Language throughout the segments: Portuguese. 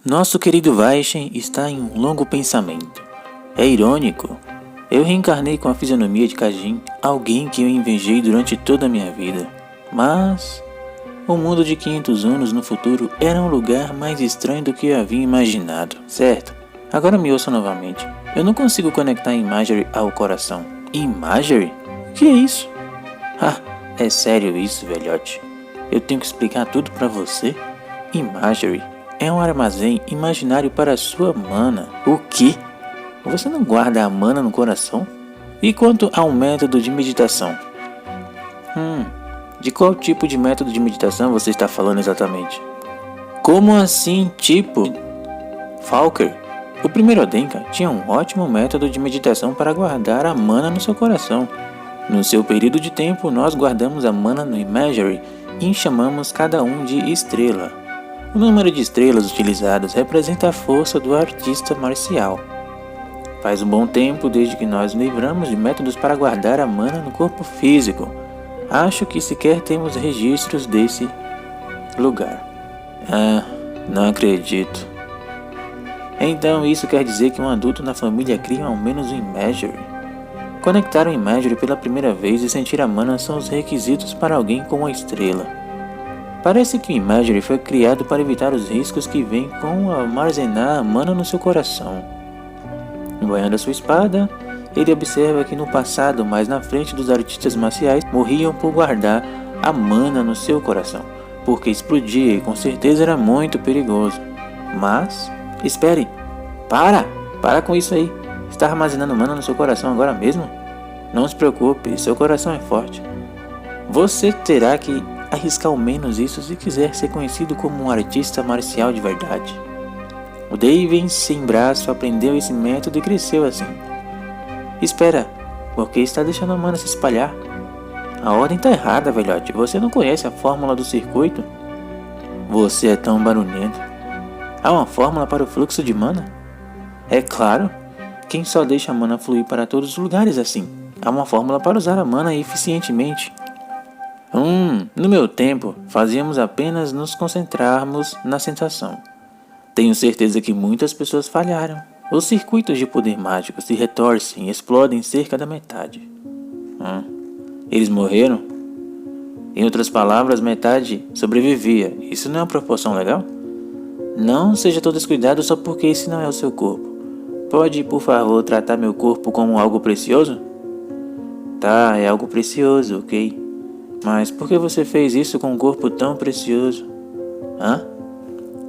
Nosso querido Vaishen está em um longo pensamento. É irônico. Eu reencarnei com a fisionomia de Kajin, alguém que eu invejei durante toda a minha vida. Mas o mundo de 500 anos no futuro era um lugar mais estranho do que eu havia imaginado, certo? Agora me ouça novamente. Eu não consigo conectar Imagery ao coração. Imagery? O que é isso? Ah, é sério isso, velhote? Eu tenho que explicar tudo pra você? Imagery é um armazém imaginário para a sua mana. O quê? Você não guarda a mana no coração? E quanto ao método de meditação? De qual tipo de método de meditação você está falando exatamente? Como assim, tipo? Falker, o primeiro Odenka tinha um ótimo método de meditação para guardar a mana no seu coração. No seu período de tempo, nós guardamos a mana no Imagery e chamamos cada um de estrela. O número de estrelas utilizadas representa a força do artista marcial. Faz um bom tempo desde que nós nos livramos de métodos para guardar a mana no corpo físico. Acho que sequer temos registros desse lugar. Não acredito. Então isso quer dizer que um adulto na família cria ao menos um Imagery. Conectar o Imagery pela primeira vez e sentir a mana são os requisitos para alguém com uma estrela. Parece que o Imagery foi criado para evitar os riscos que vêm com armazenar a mana no seu coração. Embanhando a sua espada, ele observa que no passado, mais na frente dos artistas marciais, morriam por guardar a mana no seu coração, porque explodia e com certeza era muito perigoso. Mas, espere, para com isso aí. Está armazenando mana no seu coração agora mesmo? Não se preocupe, seu coração é forte. Você terá que arriscar ao menos isso se quiser ser conhecido como um artista marcial de verdade. O Daven sem braço aprendeu esse método e cresceu assim. Espera, por que está deixando a mana se espalhar? A ordem está errada, velhote. Você não conhece a fórmula do circuito? Você é tão barulhento. Há uma fórmula para o fluxo de mana? É claro. Quem só deixa a mana fluir para todos os lugares assim? Há uma fórmula para usar a mana eficientemente. No meu tempo, fazíamos apenas nos concentrarmos na sensação. Tenho certeza que muitas pessoas falharam. Os circuitos de poder mágico se retorcem e explodem cerca da metade. Eles morreram? Em outras palavras, metade sobrevivia. Isso não é uma proporção legal? Não seja tão descuidado só porque esse não é o seu corpo. Pode, por favor, tratar meu corpo como algo precioso? Tá, é algo precioso, ok? Mas por que você fez isso com um corpo tão precioso?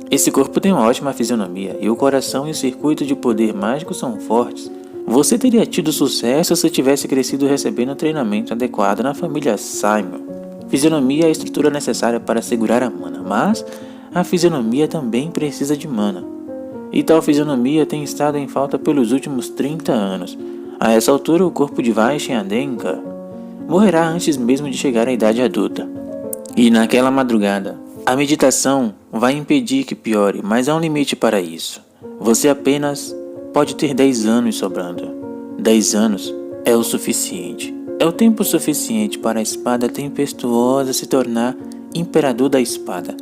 Esse corpo tem uma ótima fisionomia e o coração e o circuito de poder mágico são fortes. Você teria tido sucesso se tivesse crescido recebendo treinamento adequado na família Simon. Fisionomia é a estrutura necessária para segurar a mana, mas a fisionomia também precisa de mana. E tal fisionomia tem estado em falta pelos últimos 30 anos. A essa altura, o corpo de Vaishen Adenka morrerá antes mesmo de chegar à idade adulta. E naquela madrugada, a meditação vai impedir que piore, mas há um limite para isso. Você apenas pode ter 10 anos sobrando. 10 anos é o suficiente. É o tempo suficiente para a espada tempestuosa se tornar imperador da espada.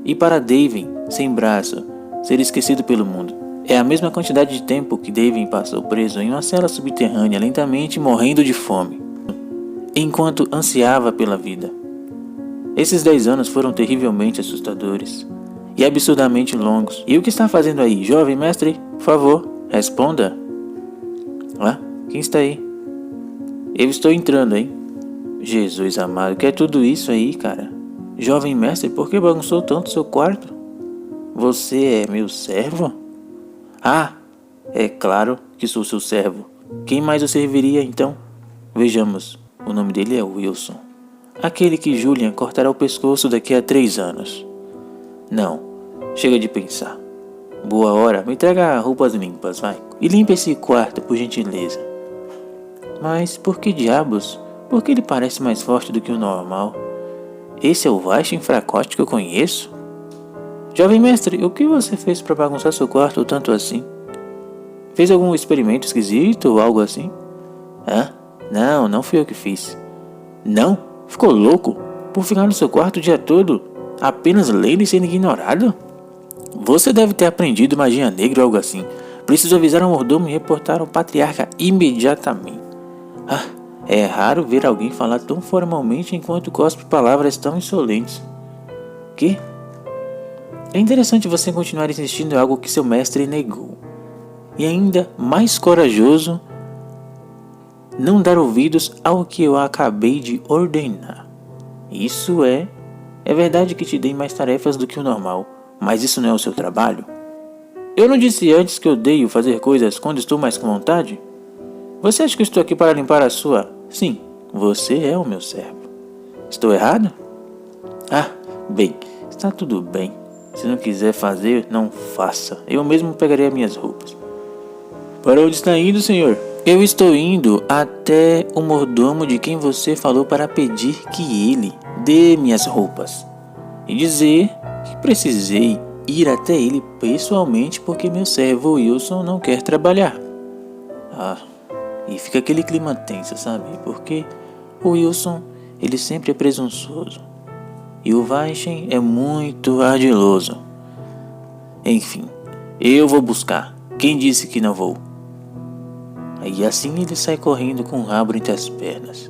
E para Daven, sem braço, ser esquecido pelo mundo. É a mesma quantidade de tempo que Daven passou preso em uma cela subterrânea, lentamente morrendo de fome, enquanto ansiava pela vida. Esses 10 anos foram terrivelmente assustadores e absurdamente longos. E o que está fazendo aí, jovem mestre? Por favor, responda. Quem está aí? Eu estou entrando, hein? Jesus amado, que é tudo isso aí, cara? Jovem mestre, por que bagunçou tanto seu quarto? Você é meu servo? É claro que sou seu servo. Quem mais o serviria então? Vejamos, o nome dele é Wilson. Aquele que Julian cortará o pescoço daqui a 3 anos. Não, chega de pensar. Boa hora, me traga roupas limpas, vai. E limpe esse quarto, por gentileza. Mas por que diabos? Por que ele parece mais forte do que o normal? Esse é o Vaishen fracote que eu conheço? Jovem mestre, o que você fez para bagunçar seu quarto tanto assim? Fez algum experimento esquisito ou algo assim? Não fui eu que fiz. Não? Ficou louco? Por ficar no seu quarto o dia todo, apenas lendo e sendo ignorado? Você deve ter aprendido magia negra ou algo assim. Preciso avisar ao mordomo e reportar ao patriarca imediatamente. Ah, é raro ver alguém falar tão formalmente enquanto cospe palavras tão insolentes. Que? É interessante você continuar insistindo em algo que seu mestre negou. E ainda mais corajoso, não dar ouvidos ao que eu acabei de ordenar. Isso é verdade que te dei mais tarefas do que o normal, mas isso não é o seu trabalho? Eu não disse antes que odeio fazer coisas quando estou mais com vontade? Você acha que eu estou aqui para limpar a sua... Sim, você é o meu servo. Estou errado? Ah, bem, está tudo bem. Se não quiser fazer, não faça. Eu mesmo pegarei as minhas roupas. Para onde está indo, senhor? Eu estou indo até o mordomo de quem você falou para pedir que ele dê minhas roupas. E dizer que precisei ir até ele pessoalmente porque meu servo Wilson não quer trabalhar. Ah, e fica aquele clima tenso, sabe? Porque o Wilson, ele sempre é presunçoso. E o Vaishen é muito ardiloso. Enfim, eu vou buscar. Quem disse que não vou? E assim ele sai correndo com o rabo entre as pernas.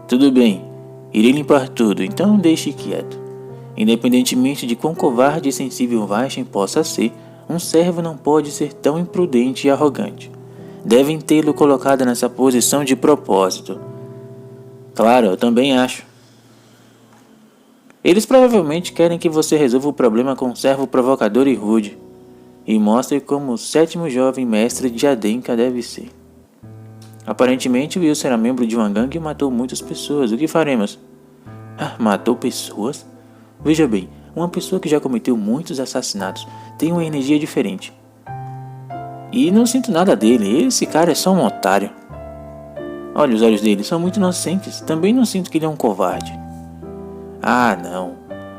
Tudo bem, irei limpar tudo, então deixe quieto. Independentemente de quão covarde e sensível Vaishen possa ser, um servo não pode ser tão imprudente e arrogante. Devem tê-lo colocado nessa posição de propósito. Claro, eu também acho. Eles provavelmente querem que você resolva o problema com um servo provocador e rude, e mostre como o 7º jovem mestre de Adenka deve ser. Aparentemente, Wilson era membro de uma gangue e matou muitas pessoas. O que faremos? Ah, matou pessoas? Veja bem, uma pessoa que já cometeu muitos assassinatos tem uma energia diferente. E não sinto nada dele, esse cara é só um otário. Olha, os olhos dele são muito inocentes, também não sinto que ele é um covarde. Ah, não,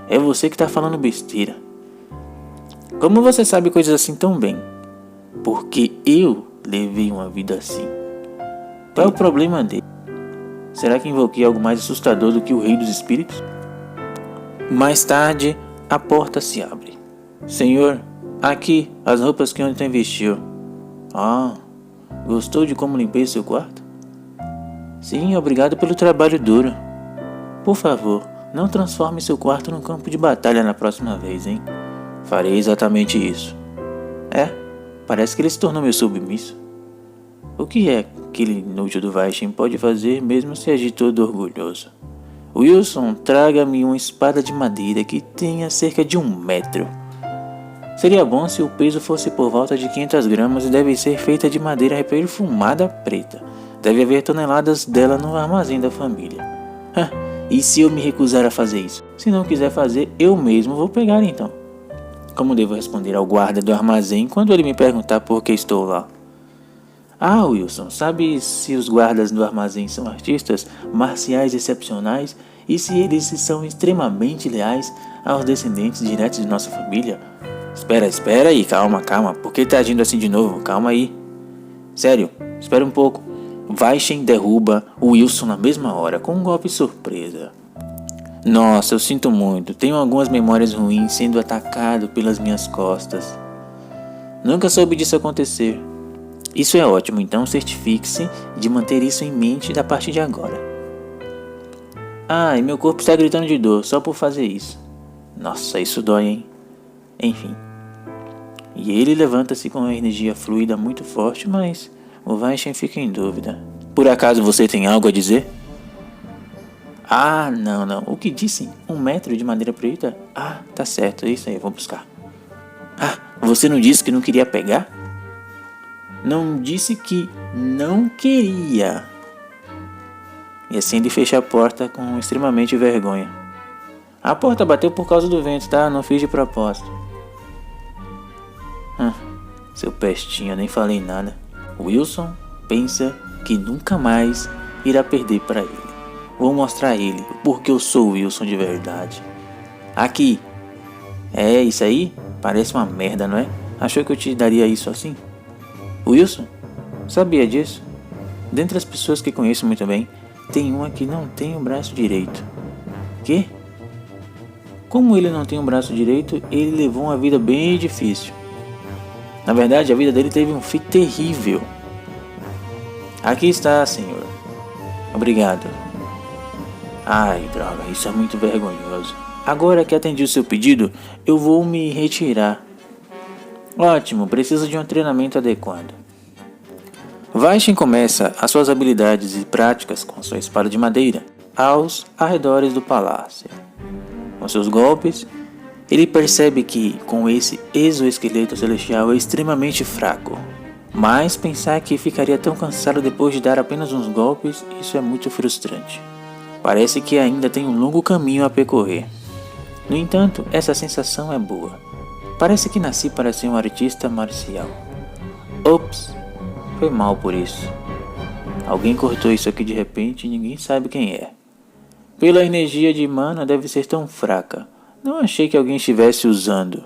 é você que está falando besteira. Como você sabe coisas assim tão bem? Porque eu levei uma vida assim. Qual é o problema dele? Será que invoquei algo mais assustador do que o rei dos espíritos? Mais tarde, a porta se abre. Senhor, aqui, as roupas que ontem vestiu. Ah, gostou de como limpei seu quarto? Sim, obrigado pelo trabalho duro. Por favor, não transforme seu quarto num campo de batalha na próxima vez, hein? Farei exatamente isso. Parece que ele se tornou meu submisso. O que é que aquele inútil do Vaishen pode fazer mesmo se agir todo orgulhoso? Wilson, traga-me uma espada de madeira que tenha cerca de 1 metro. Seria bom se o peso fosse por volta de 500 gramas e deve ser feita de madeira perfumada preta. Deve haver toneladas dela no armazém da família. E se eu me recusar a fazer isso? Se não quiser fazer, eu mesmo vou pegar então. Como devo responder ao guarda do armazém quando ele me perguntar por que estou lá? Ah, Wilson, sabe se os guardas do armazém são artistas marciais excepcionais e se eles são extremamente leais aos descendentes diretos de nossa família? Espera aí, calma, por que tá agindo assim de novo? Calma aí. Sério, espera um pouco. Vaishen derruba o Wilson na mesma hora, com um golpe surpresa. Nossa, eu sinto muito, tenho algumas memórias ruins sendo atacado pelas minhas costas. Nunca soube disso acontecer. Isso é ótimo, então certifique-se de manter isso em mente da partir de agora. Ah, e meu corpo está gritando de dor só por fazer isso. Nossa, isso dói, hein? Enfim. E ele levanta-se com uma energia fluida muito forte, mas o Vaishen fica em dúvida. Por acaso você tem algo a dizer? Ah, não. O que disse? 1 metro de madeira preta? Ah, tá certo, é isso aí, vou buscar. Ah, você não disse que não queria pegar? Não disse que não queria. E assim ele fecha a porta com extremamente vergonha. A porta bateu por causa do vento, tá? Não fiz de propósito. Seu pestinho, nem falei nada. Wilson pensa que nunca mais irá perder para ele. Vou mostrar a ele porque eu sou o Wilson de verdade. Aqui. É, isso aí? Parece uma merda, não é? Achou que eu te daria isso assim? Wilson? Sabia disso? Dentre as pessoas que conheço muito bem, tem uma que não tem o braço direito. Quê? Como ele não tem um braço direito, ele levou uma vida bem difícil. Na verdade, a vida dele teve um fim terrível. Aqui está, senhor. Obrigado. Ai, droga, isso é muito vergonhoso. Agora que atendi o seu pedido, eu vou me retirar. Ótimo, preciso de um treinamento adequado. Vaishen começa as suas habilidades e práticas com sua espada de madeira aos arredores do palácio. Com seus golpes, ele percebe que, com esse exoesqueleto celestial, é extremamente fraco. Mas pensar que ficaria tão cansado depois de dar apenas uns golpes, isso é muito frustrante. Parece que ainda tem um longo caminho a percorrer. No entanto, essa sensação é boa. Parece que nasci para ser um artista marcial. Ops, foi mal por isso. Alguém cortou isso aqui de repente e ninguém sabe quem é. Pela energia de mana deve ser tão fraca. Não achei que alguém estivesse usando.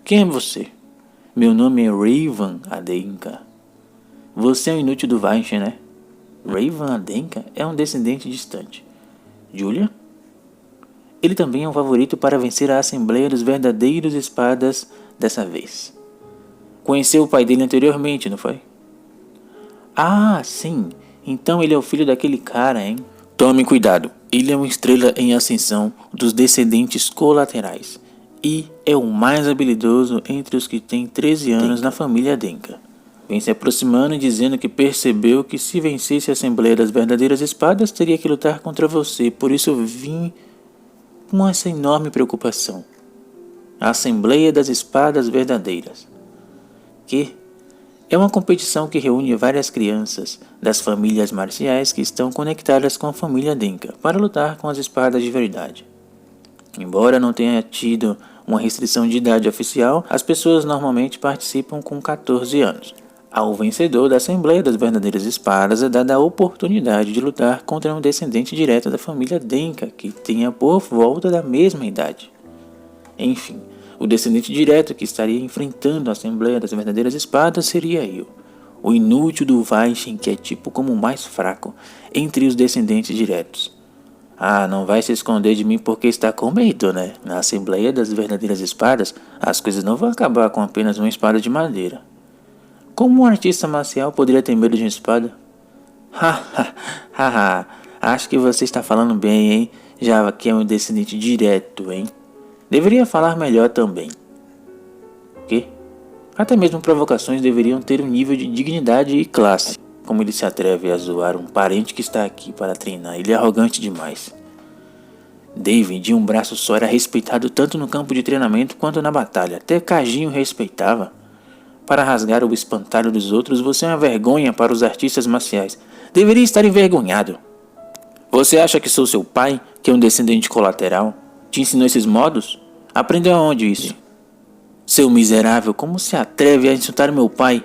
Quem é você? Meu nome é Raven Adenka. Você é um inútil do Vaishen, né? Raven Adenka é um descendente distante. Julia? Ele também é um favorito para vencer a Assembleia dos Verdadeiros Espadas dessa vez. Conheceu o pai dele anteriormente, não foi? Ah, sim. Então ele é o filho daquele cara, hein? Tome cuidado. Ele é uma estrela em ascensão dos descendentes colaterais. E é o mais habilidoso entre os que têm 13 anos na família Denka. Vem se aproximando e dizendo que percebeu que se vencesse a Assembleia das Verdadeiras Espadas, teria que lutar contra você. Por isso eu vim com essa enorme preocupação. A Assembleia das Espadas Verdadeiras. Que é uma competição que reúne várias crianças das famílias marciais que estão conectadas com a família Denka para lutar com as espadas de verdade. Embora não tenha tido uma restrição de idade oficial, as pessoas normalmente participam com 14 anos. Ao vencedor da Assembleia das Verdadeiras Espadas é dada a oportunidade de lutar contra um descendente direto da família Denka que tenha por volta da mesma idade. Enfim, o descendente direto que estaria enfrentando a Assembleia das Verdadeiras Espadas seria eu, o inútil do Vaishen, que é tipo como o mais fraco entre os descendentes diretos. Ah, não vai se esconder de mim porque está com medo, né? Na Assembleia das Verdadeiras Espadas, as coisas não vão acabar com apenas uma espada de madeira. Como um artista marcial poderia ter medo de uma espada? Haha, acho que você está falando bem, hein? Já que é um descendente direto, hein? Deveria falar melhor também. Que? Até mesmo provocações deveriam ter um nível de dignidade e classe. Como ele se atreve a zoar um parente que está aqui para treinar? Ele é arrogante demais. David, de um braço só, era respeitado tanto no campo de treinamento quanto na batalha. Até Kajin o respeitava. Para rasgar o espantalho dos outros, você é uma vergonha para os artistas marciais. Deveria estar envergonhado. Você acha que sou seu pai, que é um descendente colateral? Te ensinou esses modos? Aprendeu aonde isso? Seu miserável, como se atreve a insultar meu pai?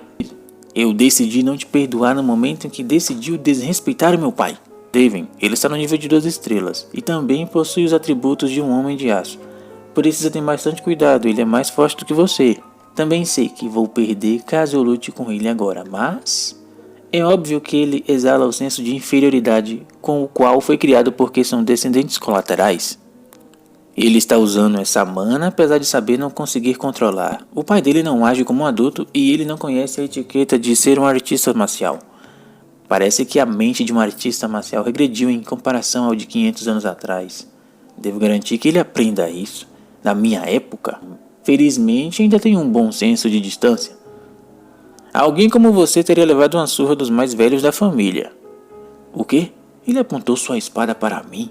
Eu decidi não te perdoar no momento em que decidiu desrespeitar meu pai. Daven, ele está no nível de 2 estrelas e também possui os atributos de um homem de aço. Precisa ter bastante cuidado, ele é mais forte do que você. Também sei que vou perder caso eu lute com ele agora, mas é óbvio que ele exala o senso de inferioridade com o qual foi criado porque são descendentes colaterais. Ele está usando essa mana apesar de saber não conseguir controlar. O pai dele não age como um adulto e ele não conhece a etiqueta de ser um artista marcial. Parece que a mente de um artista marcial regrediu em comparação ao de 500 anos atrás. Devo garantir que ele aprenda isso. Na minha época, felizmente ainda tenho um bom senso de distância. Alguém como você teria levado uma surra dos mais velhos da família. O quê? Ele apontou sua espada para mim?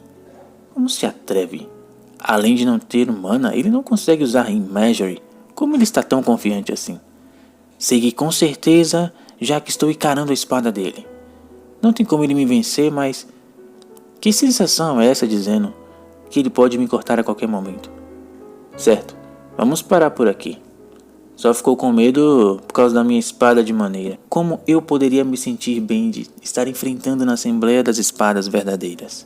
Como se atreve? Além de não ter mana, ele não consegue usar Imagery. Como ele está tão confiante assim? Sei que com certeza, já que estou encarando a espada dele. Não tem como ele me vencer, mas que sensação é essa dizendo que ele pode me cortar a qualquer momento? Certo, vamos parar por aqui. Só ficou com medo por causa da minha espada de maneira. Como eu poderia me sentir bem de estar enfrentando na Assembleia das Espadas Verdadeiras?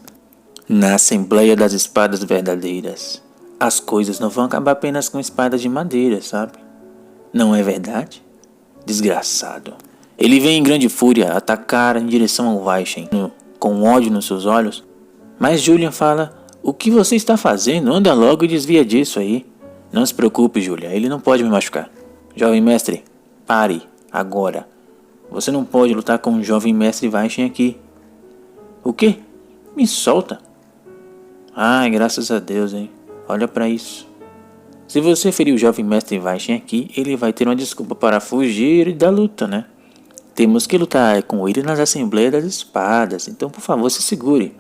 Na Assembleia das Espadas Verdadeiras, as coisas não vão acabar apenas com espadas de madeira, sabe? Não é verdade? Desgraçado. Ele vem em grande fúria atacar em direção ao Vaishen, com ódio nos seus olhos. Mas Julian fala, O que você está fazendo? Anda logo e desvia disso aí. Não se preocupe, Julia, ele não pode me machucar. Jovem mestre, pare, agora. Você não pode lutar com o jovem mestre Vaishen aqui. O quê? Me solta. Ai, graças a Deus, hein. Olha pra isso. Se você ferir o jovem mestre Vaishen aqui, ele vai ter uma desculpa para fugir da luta, né? Temos que lutar com ele nas Assembleias das Espadas, então por favor se segure.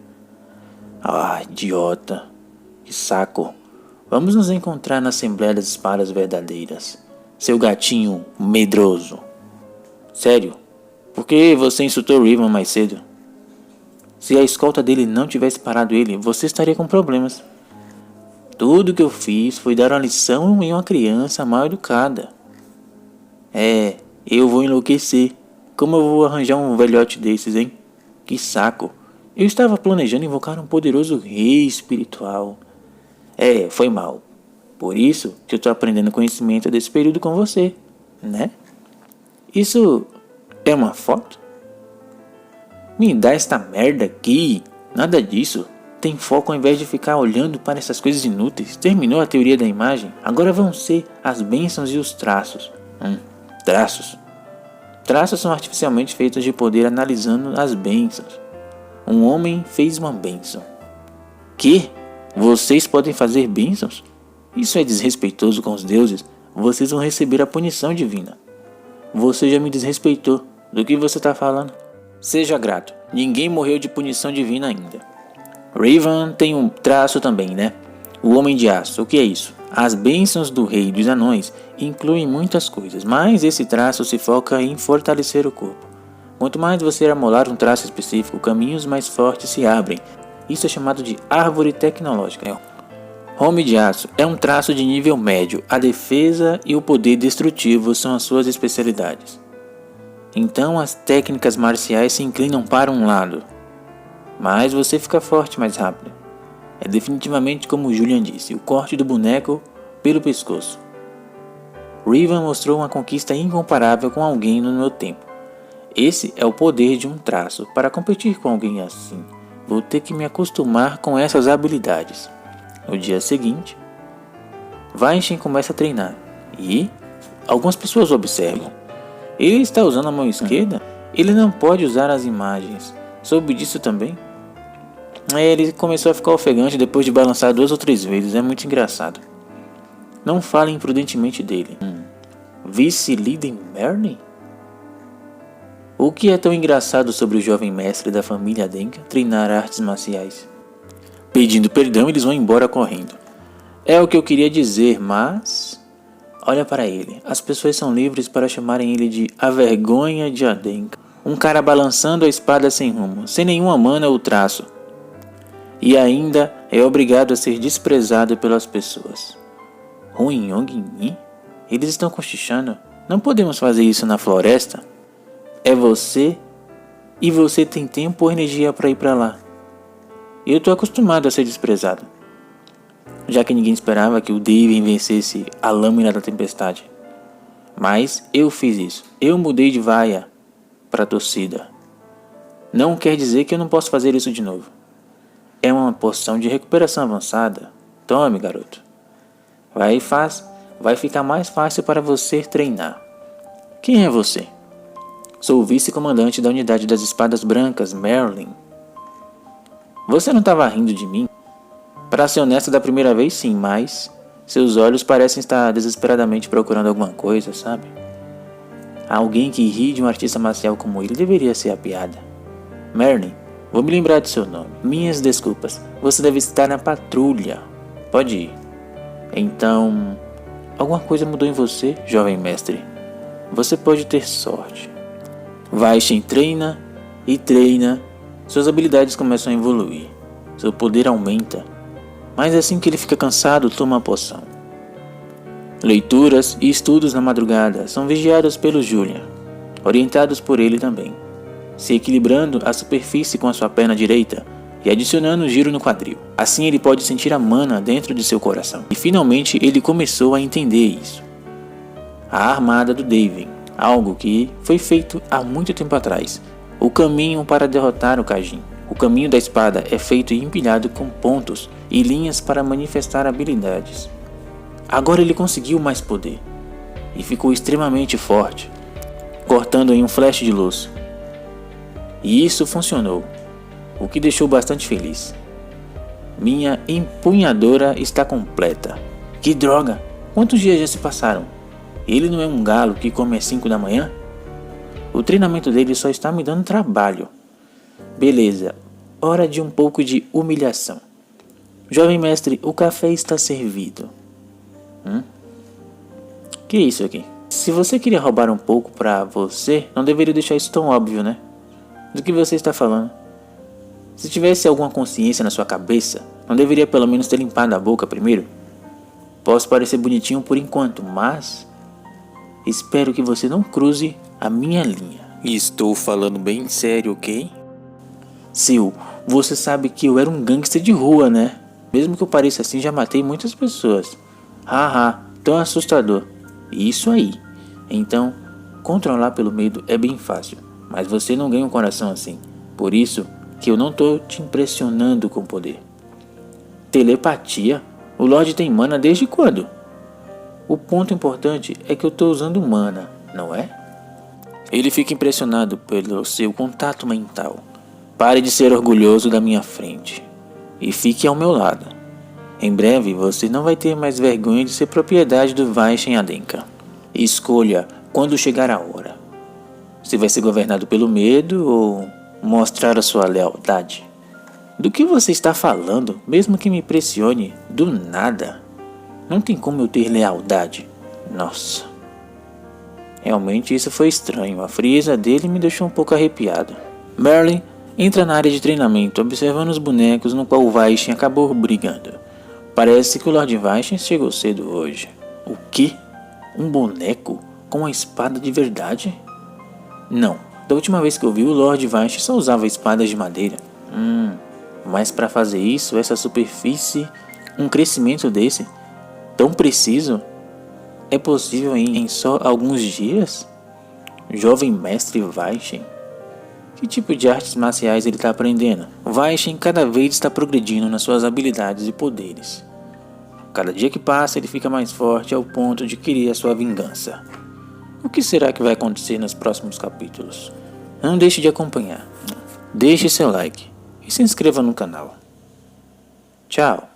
Ah, idiota. Que saco. Vamos nos encontrar na Assembleia das Espadas verdadeiras. Seu gatinho medroso. Sério? Por que você insultou Riven mais cedo? Se a escolta dele não tivesse parado ele, você estaria com problemas. Tudo que eu fiz foi dar uma lição em uma criança mal educada. Eu vou enlouquecer. Como eu vou arranjar um velhote desses, hein? Que saco. Eu estava planejando invocar um poderoso rei espiritual. Foi mal. Por isso que eu estou aprendendo conhecimento desse período com você, né? Isso é uma foto? Me dá esta merda aqui. Nada disso. Tem foco ao invés de ficar olhando para essas coisas inúteis. Terminou a teoria da imagem? Agora vão ser as bênçãos e os traços. Traços? Traços são artificialmente feitos de poder analisando as bênçãos. Um homem fez uma bênção. Que? Vocês podem fazer bênçãos? Isso é desrespeitoso com os deuses. Vocês vão receber a punição divina. Você já me desrespeitou. Do que você está falando? Seja grato. Ninguém morreu de punição divina ainda. Riven tem um traço também, né? O Homem de Aço. O que é isso? As bênçãos do Rei dos Anões incluem muitas coisas, mas esse traço se foca em fortalecer o corpo. Quanto mais você amolar um traço específico, caminhos mais fortes se abrem. Isso é chamado de árvore tecnológica. Homem de Aço é um traço de nível médio. A defesa e o poder destrutivo são as suas especialidades. Então as técnicas marciais se inclinam para um lado. Mas você fica forte mais rápido. É definitivamente como Julian disse, o corte do boneco pelo pescoço. Riven mostrou uma conquista incomparável com alguém no meu tempo. Esse é o poder de um traço. Para competir com alguém assim, vou ter que me acostumar com essas habilidades. No dia seguinte, Vaishen começa a treinar e algumas pessoas observam. Ele está usando a mão esquerda? Ele não pode usar as imagens. Soube disso também? Ele começou a ficar ofegante depois de balançar 2 ou 3 vezes. É muito engraçado. Não fale imprudentemente dele. Vice-líder Merlin? O que é tão engraçado sobre o jovem mestre da família Denka treinar artes marciais? Pedindo perdão, eles vão embora correndo. É o que eu queria dizer, mas... Olha para ele. As pessoas são livres para chamarem ele de a vergonha de Adenka. Um cara balançando a espada sem rumo, sem nenhuma mana ou traço. E ainda é obrigado a ser desprezado pelas pessoas. Huin Yong-Yi? Eles estão cochichando. Não podemos fazer isso na floresta. É você e você tem tempo ou energia para ir para lá. Eu tô acostumado a ser desprezado. Já que ninguém esperava que o David vencesse a lâmina da tempestade. Mas eu fiz isso. Eu mudei de vaia para a torcida. Não quer dizer que eu não posso fazer isso de novo. É uma poção de recuperação avançada. Tome, garoto. Vai ficar mais fácil para você treinar. Quem é você? Sou o vice-comandante da unidade das espadas brancas, Merlin. Você não estava rindo de mim? Para ser honesto, da primeira vez sim, mas seus olhos parecem estar desesperadamente procurando alguma coisa, sabe? Alguém que ri de um artista marcial como ele deveria ser a piada. Merlin, vou me lembrar de seu nome. Minhas desculpas. Você deve estar na patrulha. Pode ir. Então, alguma coisa mudou em você, jovem mestre. Você pode ter sorte. Vaishen treina e treina. Suas habilidades começam a evoluir. Seu poder aumenta. Mas assim que ele fica cansado, toma a poção. Leituras e estudos na madrugada são vigiados pelo Julian, orientados por ele também, se equilibrando a superfície com a sua perna direita e adicionando um giro no quadril. Assim ele pode sentir a mana dentro de seu coração. E finalmente ele começou a entender isso. A armada do Daven, algo que foi feito há muito tempo atrás, o caminho para derrotar o Kajin. O caminho da espada é feito e empilhado com pontos e linhas para manifestar habilidades. Agora ele conseguiu mais poder e ficou extremamente forte, cortando em um flash de luz. E isso funcionou, o que deixou bastante feliz. Minha empunhadora está completa. Que droga! Quantos dias já se passaram? Ele não é um galo que come às 5 da manhã? O treinamento dele só está me dando trabalho. Beleza, hora de um pouco de humilhação. Jovem mestre, o café está servido. Que isso aqui? Se você queria roubar um pouco pra você, não deveria deixar isso tão óbvio, né? Do que você está falando? Se tivesse alguma consciência na sua cabeça, não deveria pelo menos ter limpado a boca primeiro? Posso parecer bonitinho por enquanto, mas espero que você não cruze a minha linha. Estou falando bem sério, ok? Sil, você sabe que eu era um gangster de rua, né? Mesmo que eu pareça assim, já matei muitas pessoas. Haha, tão assustador. Isso aí. Então, controlar pelo medo é bem fácil, mas você não ganha um coração assim. Por isso que eu não tô te impressionando com poder. Telepatia? O Lorde tem mana desde quando? O ponto importante é que eu tô usando mana, não é? Ele fica impressionado pelo seu contato mental. Pare de ser orgulhoso da minha frente e fique ao meu lado. Em breve você não vai ter mais vergonha de ser propriedade do Vaishen Adenka. Escolha quando chegar a hora. Se vai ser governado pelo medo ou mostrar a sua lealdade. Do que você está falando, mesmo que me pressione, do nada? Não tem como eu ter lealdade. Nossa. Realmente isso foi estranho. A frieza dele me deixou um pouco arrepiado. Merlin entra na área de treinamento, observando os bonecos no qual o Vaishen acabou brigando. Parece que o Lord Vaishen chegou cedo hoje. O quê? Um boneco com uma espada de verdade? Não. Da última vez que eu vi, o Lord Vaishen só usava espadas de madeira. Mas para fazer isso, essa superfície, um crescimento desse, tão preciso, é possível em só alguns dias? Jovem mestre Vaishen? Que tipo de artes marciais ele está aprendendo? Vaishen cada vez está progredindo nas suas habilidades e poderes. Cada dia que passa ele fica mais forte ao ponto de querer a sua vingança. O que será que vai acontecer nos próximos capítulos? Não deixe de acompanhar. Deixe seu like e se inscreva no canal. Tchau!